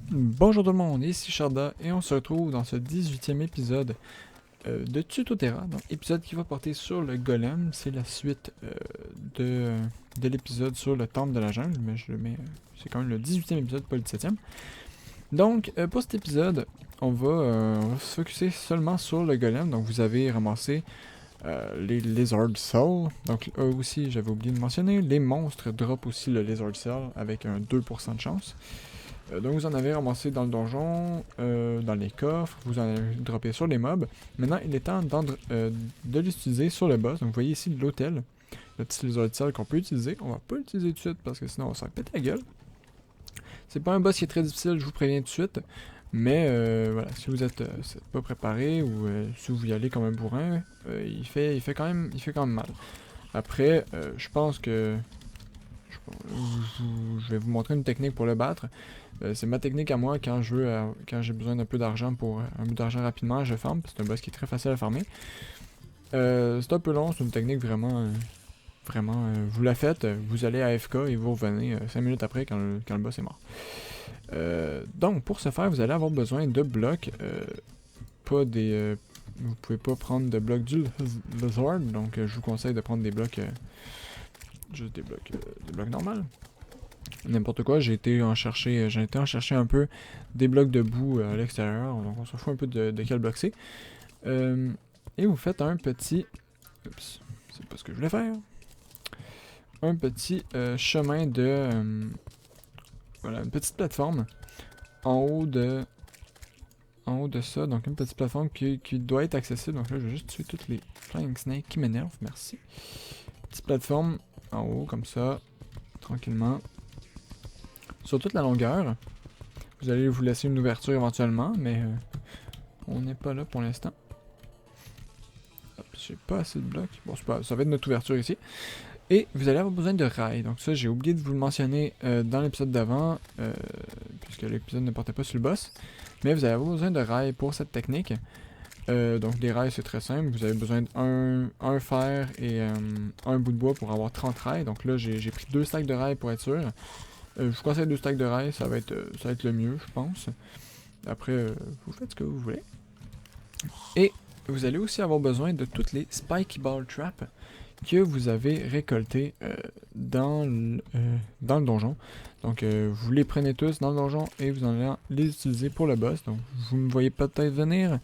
Bonjour tout le monde, ici Sharda et on se retrouve dans ce 18e épisode de Tutoterra, donc épisode qui va porter sur le golem. C'est la suite de l'épisode sur le temple de la jungle, mais je le mets, c'est quand même le 18e épisode, pas le 17e. Donc pour cet épisode, on va se focuser seulement sur le golem. Donc vous avez ramassé les Lizard Cell, donc aussi j'avais oublié de mentionner, les monstres drop aussi le Lizard Cell avec un 2% de chance. Donc vous en avez ramassé dans le donjon, dans les coffres, vous en avez droppé sur les mobs. Maintenant, il est temps de l'utiliser sur le boss. Donc vous voyez ici l'hôtel, le petit lizard cell qu'on peut utiliser. On va pas l'utiliser tout de suite parce que sinon on va se faire péter la gueule. C'est pas un boss qui est très difficile, je vous préviens tout de suite. Mais voilà, si vous êtes pas préparé ou si vous y allez comme un bourrin, il fait quand même mal. Après, je pense que je vais vous montrer une technique pour le battre. C'est ma technique à moi quand j'ai besoin d'un peu d'argent pour un peu d'argent rapidement, je farm. C'est un boss qui est très facile à farmer. C'est un peu long, c'est une technique vraiment, vous la faites, vous allez à AFK et vous revenez 5 minutes après quand le boss est mort. Donc pour ce faire, vous allez avoir besoin de blocs, pas des, vous pouvez pas prendre de blocs du Lizard, donc je vous conseille de prendre des blocs, juste des blocs normaux. N'importe quoi, j'ai été en chercher un peu des blocs de boue à l'extérieur, donc on s'en fout un peu de quel bloc c'est. Et vous faites un petit... Oups, c'est pas ce que je voulais faire. Un petit chemin de... voilà, une petite plateforme en haut de ça, donc une petite plateforme qui doit être accessible. Donc là, je vais juste tuer toutes les flying snakes qui m'énervent, merci. Petite plateforme en haut, comme ça, tranquillement. Sur toute la longueur. Vous allez vous laisser une ouverture éventuellement, mais on n'est pas là pour l'instant. J'ai pas assez de blocs. Bon, c'est pas, ça va être notre ouverture ici. Et vous allez avoir besoin de rails. Donc ça, j'ai oublié de vous le mentionner dans l'épisode d'avant, puisque l'épisode ne portait pas sur le boss. Mais vous allez avoir besoin de rails pour cette technique. Donc des rails, c'est très simple. Vous avez besoin d'un fer et un bout de bois pour avoir 30 rails. Donc là, j'ai pris 2 stacks de rails pour être sûr. Je vous conseille 2 stacks de rails, ça va être le mieux, je pense. Après, vous faites ce que vous voulez. Et vous allez aussi avoir besoin de toutes les Spiky Ball Traps que vous avez récoltées dans le donjon. Donc vous les prenez tous dans le donjon et vous allez les utiliser pour le boss. Donc vous me voyez peut-être venir.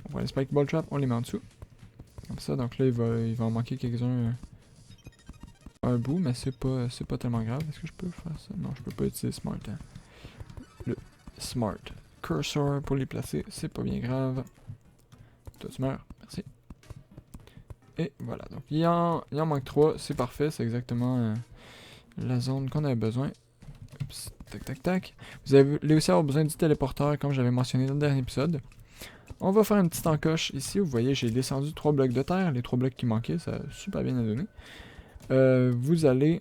On prend les Spiky Ball Traps, on les met en dessous. Comme ça, donc là il va en manquer quelques-uns un bout, mais c'est pas tellement grave. Est-ce que je peux faire ça? Non, je peux pas utiliser Smart. Hein. Le Smart Cursor pour les placer, c'est pas bien grave. Toi tu meurs, merci. Et voilà, donc il en manque 3, c'est parfait, c'est exactement la zone qu'on avait besoin. Oups, tac tac tac. Vous allez aussi avoir besoin du téléporteur comme j'avais mentionné dans le dernier épisode. On va faire une petite encoche ici, vous voyez j'ai descendu 3 blocs de terre, les 3 blocs qui manquaient, ça a super bien donné. Vous allez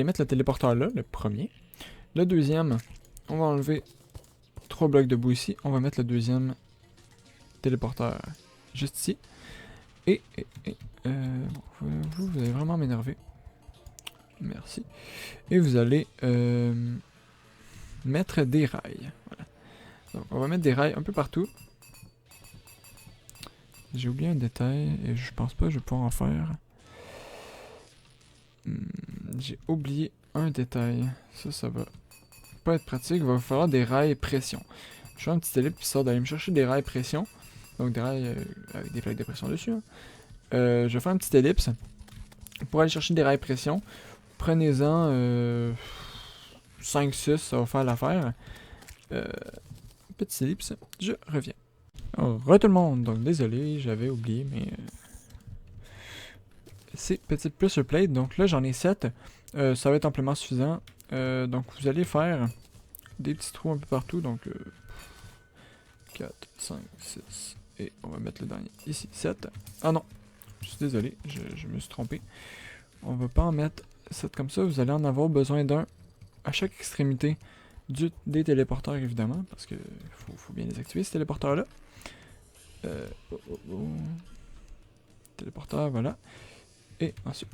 mettre le téléporteur là, le premier. Le deuxième, on va enlever 3 blocs de boue ici, on va mettre le deuxième téléporteur juste ici. Et vous allez vraiment m'énerver. Merci. Et vous allez mettre des rails. Voilà. Donc on va mettre des rails un peu partout. J'ai oublié un détail et je pense pas que je vais pouvoir en faire. J'ai oublié un détail. Ça va pas être pratique. Il va falloir des rails pression. Je fais un petit ellipse qui sort d'aller me chercher des rails pression. Donc des rails avec des plaques de pression dessus. Hein. Je vais faire un petit ellipse. Pour aller chercher des rails pression, prenez-en 5-6, ça va faire l'affaire. Petit ellipse, je reviens. Re tout le monde, donc désolé, j'avais oublié, mais c'est petite plus plate, donc là j'en ai 7, ça va être amplement suffisant. Donc vous allez faire des petits trous un peu partout, donc 4, 5, 6, et on va mettre le dernier ici, 7. Ah non, je suis désolé, je me suis trompé. On va pas en mettre 7 comme ça, vous allez en avoir besoin d'un à chaque extrémité des téléporteurs évidemment, parce que faut bien les activer ces téléporteurs là. Téléporteur, voilà. Et ensuite,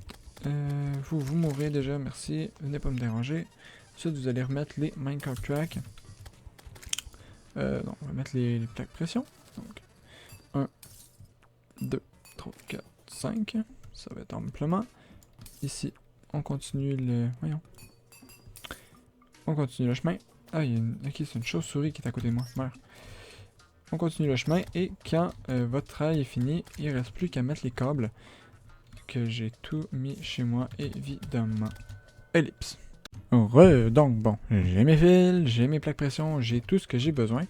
vous mourrez déjà, merci, venez pas me déranger. Ensuite, vous allez remettre les minecart tracks. Non, on va mettre les plaques pression. Donc, 1, 2, 3, 4, 5. Ça va être amplement. Ici, on continue le... Voyons. On continue le chemin. Ah, il y a une... Ok, c'est une chauve-souris qui est à côté de moi. Merde. On continue le chemin et quand votre travail est fini, il ne reste plus qu'à mettre les câbles. Que j'ai tout mis chez moi, évidemment. Ellipse. Donc bon, j'ai mes fils, j'ai mes plaques pression, j'ai tout ce que j'ai besoin.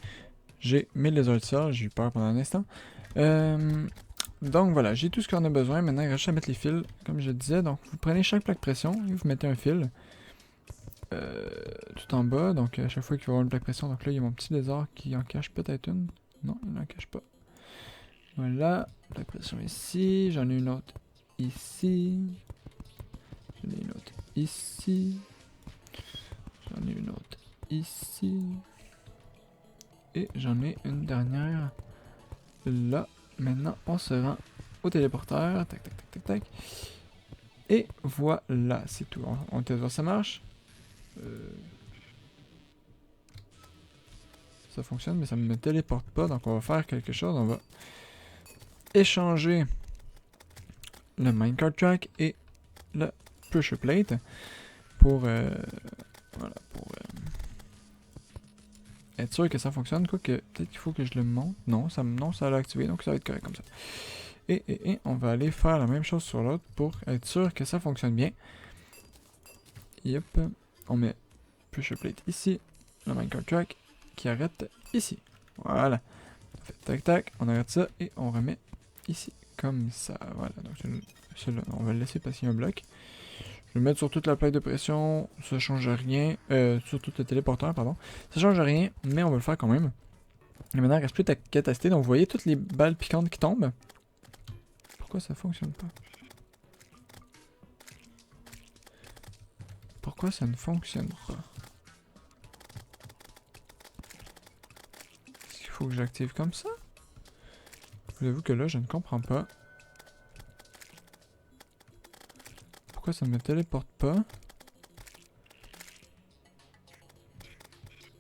J'ai mes lézards de sol, j'ai eu peur pendant un instant. Donc voilà, j'ai tout ce qu'on a besoin. Maintenant, il reste à mettre les fils, comme je disais. Donc vous prenez chaque plaque pression et vous mettez un fil. Tout en bas, donc à chaque fois qu'il va y avoir une plaque pression, donc là il y a mon petit lézard qui en cache peut-être une. Non, il n'en cache pas. Voilà, plaque pression ici, j'en ai une autre ici. J'en ai une autre ici. J'en ai une autre ici. Et j'en ai une dernière là. Maintenant, on se rend au téléporteur. Tac, tac, tac, tac, tac. Et voilà, c'est tout. On teste voir ça marche. Ça fonctionne, mais ça ne me téléporte pas. Donc on va faire quelque chose. On va échanger le minecart track et le pressure plate pour, voilà, pour être sûr que ça fonctionne. Quoi que peut-être qu'il faut que je le monte. Non, ça l'a activé, donc ça va être correct comme ça. Et on va aller faire la même chose sur l'autre pour être sûr que ça fonctionne bien. Yep, on met pressure plate ici, le minecart track qui arrête ici. Voilà. Tac tac, on arrête ça et on remet ici comme ça. Voilà, donc celui-là, on va le laisser parce qu'il y a un bloc. Je vais le mettre sur toute la plaque de pression, ça change rien. Sur tout le téléporteur, pardon. Ça change rien, mais on va le faire quand même. Et maintenant, il ne reste plus qu'à tester. Donc vous voyez toutes les balles piquantes qui tombent. Pourquoi ça fonctionne pas? Pourquoi ça ne fonctionne pas? Est-ce qu'il faut que j'active comme ça? Je vous avoue que là, je ne comprends pas. Pourquoi ça ne me téléporte pas?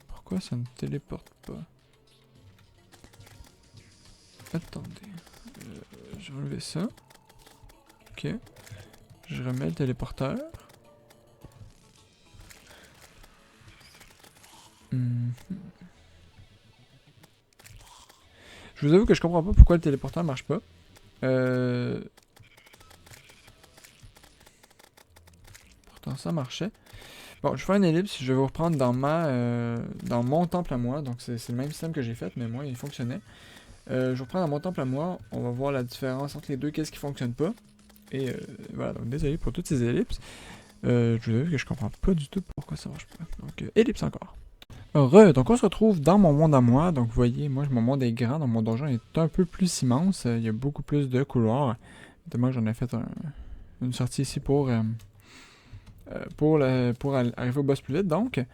Pourquoi ça ne téléporte pas? Attendez. Je vais enlever ça. Ok. Je remets le téléporteur. Je vous avoue que je comprends pas pourquoi le téléporteur marche pas. Pourtant ça marchait. Bon, je fais une ellipse, je vais vous reprendre dans mon temple à moi. Donc c'est le même système que j'ai fait, mais moi il fonctionnait. Je vous reprends dans mon temple à moi, on va voir la différence entre les deux, qu'est-ce qui fonctionne pas. Et voilà, donc désolé pour toutes ces ellipses. Je vous avoue que je comprends pas du tout pourquoi ça marche pas. Donc ellipse encore. Donc on se retrouve dans mon monde à moi. Donc vous voyez, moi mon monde est grand, donc mon donjon est un peu plus immense. Il y a beaucoup plus de couloirs. Notamment j'en ai fait une sortie ici pour arriver au boss plus vite. Donc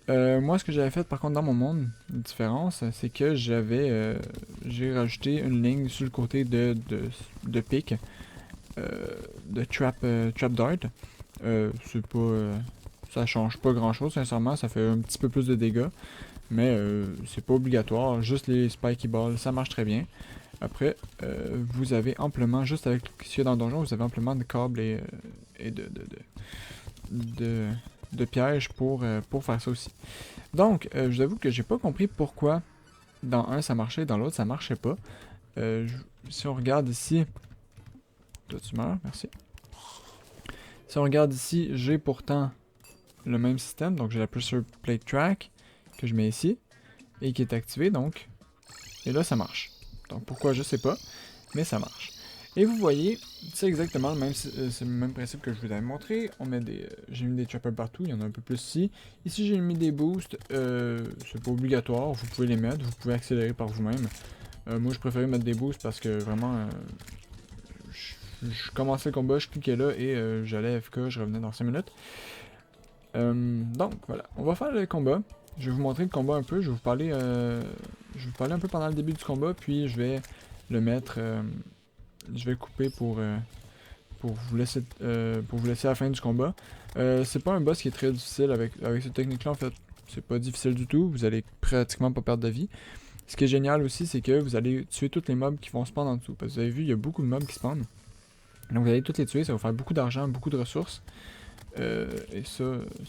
moi ce que j'avais fait par contre dans mon monde, la différence, c'est que j'ai rajouté une ligne sur le côté de pic, de trap dart. C'est pas... ça change pas grand chose, sincèrement, ça fait un petit peu plus de dégâts. Mais c'est pas obligatoire, juste les spiky balls, ça marche très bien. Après, vous avez amplement, juste avec ce qu'il y a dans le donjon, vous avez amplement de câbles et de pièges pour faire ça aussi. Donc, je vous avoue que j'ai pas compris pourquoi dans un ça marchait, dans l'autre ça marchait pas. Si on regarde ici... Toi tu meurs, merci. Si on regarde ici, j'ai pourtant le même système, donc j'ai la pressure plate track que je mets ici et qui est activé, donc et là ça marche. Donc pourquoi je sais pas, mais ça marche. Et vous voyez, c'est exactement c'est le même principe que je vous avais montré. On met j'ai mis des trappers partout, il y en a un peu plus ici. Ici j'ai mis des boosts, c'est pas obligatoire, vous pouvez les mettre, vous pouvez accélérer par vous-même. Moi je préférais mettre des boosts parce que vraiment je commençais le combat, je cliquais là et j'allais FK, je revenais dans 5 minutes. Donc voilà, on va faire le combat. Je vais vous montrer le combat un peu, je vais vous parler un peu pendant le début du combat, puis je vais le mettre, je vais couper pour pour vous laisser à la fin du combat. C'est pas un boss qui est très difficile avec cette technique-là, en fait. C'est pas difficile du tout, vous allez pratiquement pas perdre de vie. Ce qui est génial aussi, c'est que vous allez tuer tous les mobs qui vont spawn en dessous. Parce que vous avez vu, il y a beaucoup de mobs qui spawnent. Donc vous allez tous les tuer, ça va faire beaucoup d'argent, beaucoup de ressources. Et ça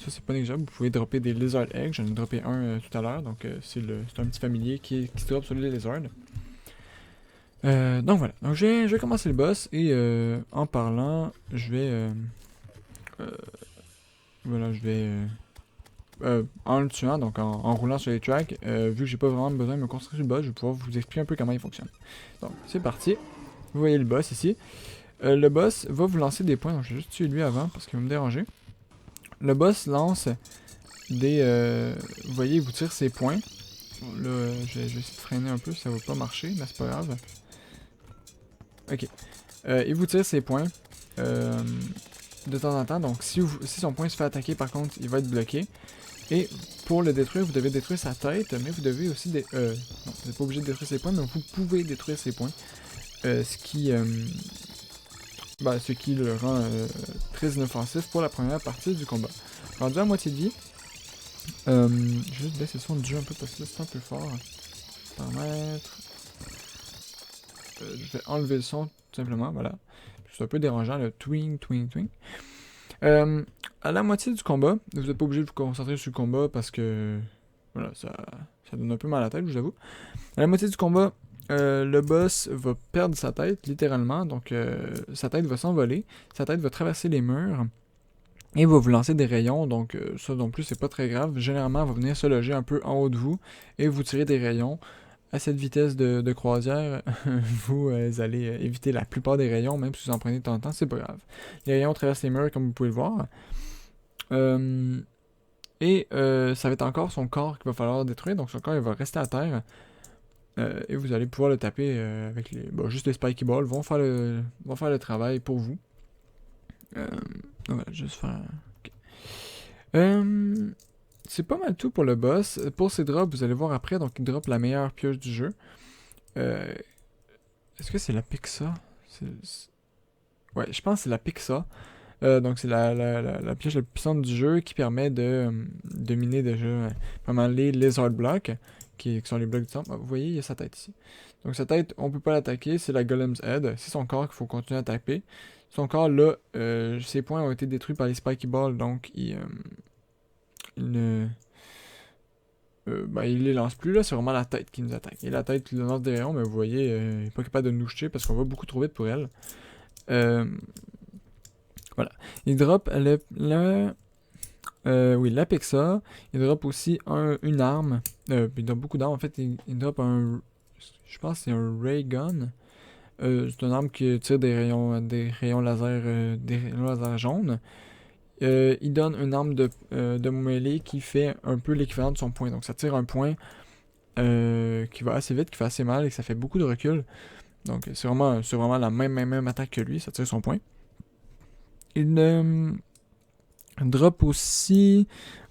c'est pas négligeable. Vous pouvez dropper des Lizard Eggs, j'en ai droppé un tout à l'heure. Donc c'est un petit familier qui se drop sur les lizards. Donc voilà, donc je vais commencer le boss et en parlant, je vais voilà, je vais en le tuant, donc en roulant sur les tracks, vu que j'ai pas vraiment besoin de me concentrer sur le boss, je vais pouvoir vous expliquer un peu comment il fonctionne. Donc c'est parti, vous voyez le boss ici. Le boss va vous lancer des points, donc je vais juste tuer lui avant parce qu'il va me déranger. Le boss lance des... vous voyez, il vous tire ses points. Bon, là, je vais essayer de freiner un peu, ça va pas marcher, mais c'est pas grave. Ok. Il vous tire ses points de temps en temps. Donc si son point se fait attaquer, par contre, il va être bloqué. Et pour le détruire, vous devez détruire sa tête, mais vous devez aussi... non, vous n'êtes pas obligé de détruire ses points, mais vous pouvez détruire ses points. Ce qui le rend très inoffensif pour la première partie du combat. Rendu à moitié de vie, je vais juste baisser le son du jeu un peu parce que c'est un peu fort. Paramètres. Je vais enlever le son tout simplement, voilà. C'est un peu dérangeant, le twing, twing, twing. À la moitié du combat, vous n'êtes pas obligé de vous concentrer sur le combat parce que voilà, ça donne un peu mal à la tête, je vous avoue. À la moitié du combat, le boss va perdre sa tête, littéralement. Donc, sa tête va s'envoler. Sa tête va traverser les murs. Et va vous lancer des rayons. Donc, ça non plus, c'est pas très grave. Généralement, elle va venir se loger un peu en haut de vous. Et vous tirer des rayons. À cette vitesse de croisière, vous allez éviter la plupart des rayons. Même si vous en prenez de temps en temps, c'est pas grave. Les rayons traversent les murs, comme vous pouvez le voir. Et ça va être encore son corps qu'il va falloir détruire. Donc, son corps, il va rester à terre. Et vous allez pouvoir le taper avec juste les Spiky Balls vont faire le travail pour vous. On va juste faire... Okay. C'est pas mal tout pour le boss. Pour ses drops, vous allez voir après, donc il drop la meilleure pioche du jeu. Est-ce que c'est la Pixa? Ouais, je pense que c'est la Pixa. Donc c'est la pioche la plus puissante du jeu qui permet de miner déjà vraiment les Lizard Blocks. Qui sont les blocs du temple. Vous voyez, il y a sa tête ici. Donc sa tête, on peut pas l'attaquer, c'est la Golem's Head. C'est son corps qu'il faut continuer à taper. Son corps, là, ses points ont été détruits par les Spiky Balls, donc il les lance plus, là, c'est vraiment la tête qui nous attaque. Et la tête qui lance des rayons, mais vous voyez, il n'est pas capable de nous jeter parce qu'on va beaucoup trop vite pour elle. Voilà. Il drop la Pixa. Il drop aussi une arme. Il drop beaucoup d'armes. En fait, il drop je pense que c'est un Ray Gun. C'est une arme qui tire des rayons laser jaunes. Il donne une arme de mêlée qui fait un peu l'équivalent de son point. Donc ça tire un point qui va assez vite, qui fait assez mal et que ça fait beaucoup de recul. Donc c'est vraiment la même attaque que lui. Ça tire son point. Il drop aussi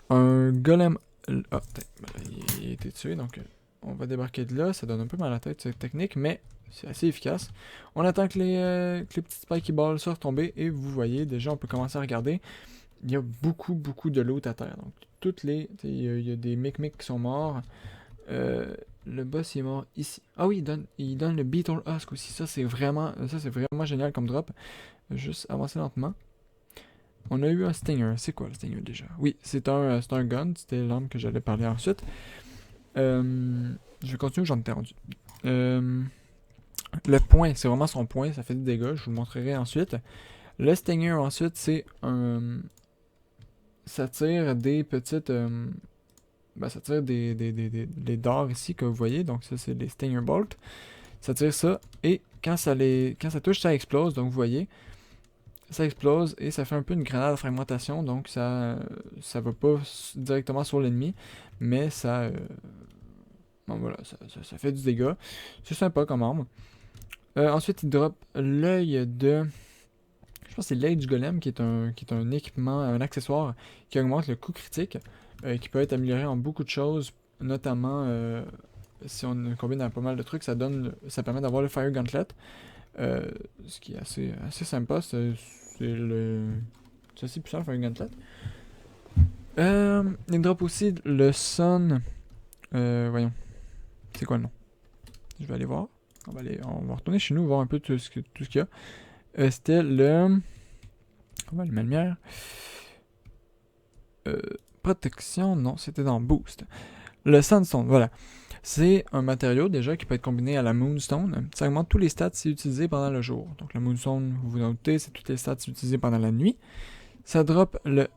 un golem. Ah, il a été tué, donc on va débarquer de là. Ça donne un peu mal à la tête cette technique, mais c'est assez efficace. On attend que les petites Spiky Balls soient retombées et vous voyez, déjà on peut commencer à regarder. Il y a beaucoup de loot à terre. Donc il y a des Mic qui sont morts. Le boss il est mort ici. Ah oui, il donne le Beetle Husk aussi. Ça c'est vraiment génial comme drop. Juste avancer lentement. On a eu un Stinger. C'est quoi le Stinger déjà? Oui, c'est un gun. C'était l'arme que j'allais parler ensuite. Je vais continuer où j'en étais rendu. Le point, c'est vraiment son point. Ça fait des dégâts. Je vous le montrerai ensuite. Le Stinger, ensuite, c'est un... Ça tire des petites... ça tire des dards ici, que vous voyez. Donc ça, c'est les Stinger Bolt. Ça tire ça. Et quand ça touche, ça explose. Donc vous voyez... Ça explose et ça fait un peu une grenade à fragmentation, donc ça va pas directement sur l'ennemi, mais ça fait du dégât. C'est sympa comme arme. Ensuite, il drop l'œil de... Je pense que c'est l'œil du golem qui est un équipement, un accessoire qui augmente le coup critique, qui peut être amélioré en beaucoup de choses, notamment si on combine à pas mal de trucs, ça permet d'avoir le Fire Gauntlet. Ce qui est assez sympa, c'est assez puissant, le Fire Gauntlet. Il drop aussi le Sun. Voyons. C'est quoi le nom? Je vais aller voir. On va retourner chez nous, voir un peu tout ce qu'il y a. C'était le... On va allumer la lumière. Protection, non, c'était dans Boost. Le Sandstone, voilà. C'est un matériau déjà qui peut être combiné à la Moonstone. Ça augmente tous les stats si utilisé pendant le jour. Donc la Moonstone, vous notez, c'est toutes les stats utilisées pendant la nuit. Ça drop le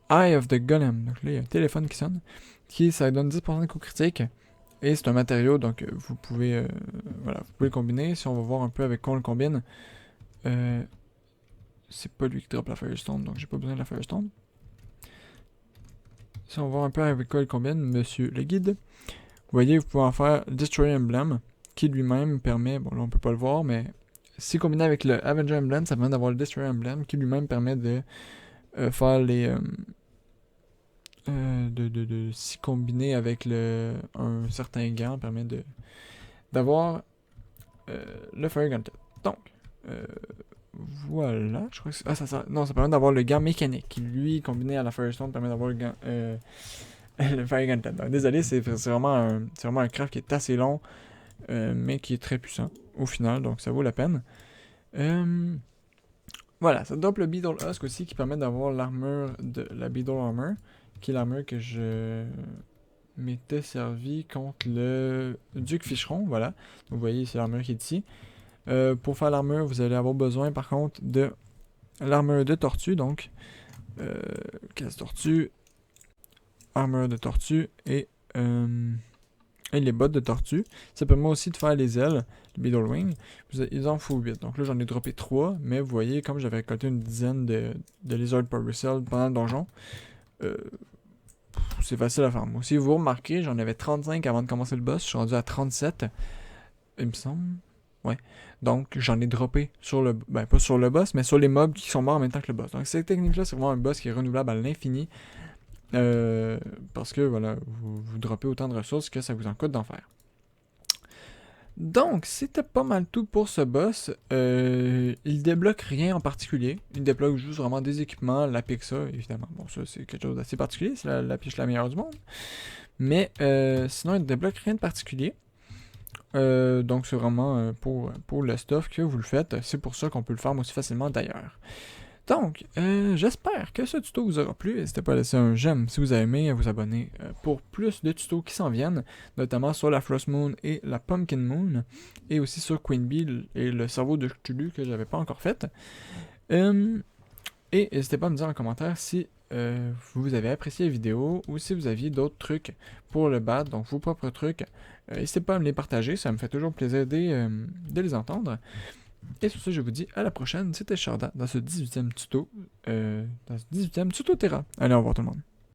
Eye of the Golem. Donc là, il y a un téléphone qui sonne. Ça donne 10% de coups critiques. Et c'est un matériau, donc vous pouvez le combiner. Si on va voir un peu avec quoi on le combine. C'est pas lui qui drop la Firestone, donc j'ai pas besoin de la Firestone. Si on va voir un peu avec quoi il combine, monsieur le guide. Vous voyez, vous pouvez en faire Destroy Emblem, qui lui-même permet, bon là on peut pas le voir, mais si combiné avec le Avenger Emblem, ça permet d'avoir le Destroy Emblem, qui lui-même permet de faire les... si combiné avec un certain gant, permet d'avoir le Fire Gauntlet. Donc, voilà, je crois que ça permet d'avoir le gant mécanique, qui lui, combiné à la Firestone, permet d'avoir le gant... le Fire Gauntlet. Donc, désolé, c'est vraiment un craft qui est assez long, mais qui est très puissant au final, donc ça vaut la peine. Voilà, ça drop le Beetle Husk aussi, qui permet d'avoir l'armure de la Beetle Armor, qui est l'armure que je m'étais servi contre le Duc Ficheron, voilà. Donc, vous voyez, c'est l'armure qui est ici. Pour faire l'armure, vous allez avoir besoin par contre de l'armure de tortue, donc casse tortue, armure de tortue et les bottes de tortue. Ça permet aussi de faire les ailes, le Beetle Wing. Ils en faut 8, donc là j'en ai droppé 3, mais vous voyez, comme j'avais récolté une dizaine de Lizard Power Cell pendant le donjon, c'est facile à faire. Moi, si vous remarquez, j'en avais 35 avant de commencer le boss, je suis rendu à 37, il me semble. Ouais. Donc, j'en ai droppé sur le... Ben, pas sur le boss, mais sur les mobs qui sont morts en même temps que le boss. Donc, cette technique-là, c'est vraiment un boss qui est renouvelable à l'infini. Parce que, voilà, vous droppez autant de ressources que ça vous en coûte d'en faire. Donc, c'était pas mal tout pour ce boss. Il débloque rien en particulier. Il débloque juste vraiment des équipements, la Pixa, évidemment. Bon, ça, c'est quelque chose d'assez particulier. C'est la piche la meilleure du monde. Mais, sinon, il débloque rien de particulier. Donc c'est vraiment pour le stuff que vous le faites. C'est pour ça qu'on peut le faire aussi facilement d'ailleurs. Donc, j'espère que ce tuto vous aura plu. N'hésitez pas à laisser un j'aime si vous avez aimé, à vous abonner pour plus de tutos qui s'en viennent, notamment sur la Frost Moon et la Pumpkin Moon, et aussi sur Queen Bee et le cerveau de Cthulhu que j'avais pas encore fait. Et n'hésitez pas à me dire en commentaire si vous avez apprécié la vidéo ou si vous aviez d'autres trucs pour le battre, donc vos propres trucs. N'hésitez pas à me les partager, ça me fait toujours plaisir de les entendre. Et sur ce, je vous dis à la prochaine. C'était Sharda dans ce 18e tuto. Terra. Allez, au revoir tout le monde.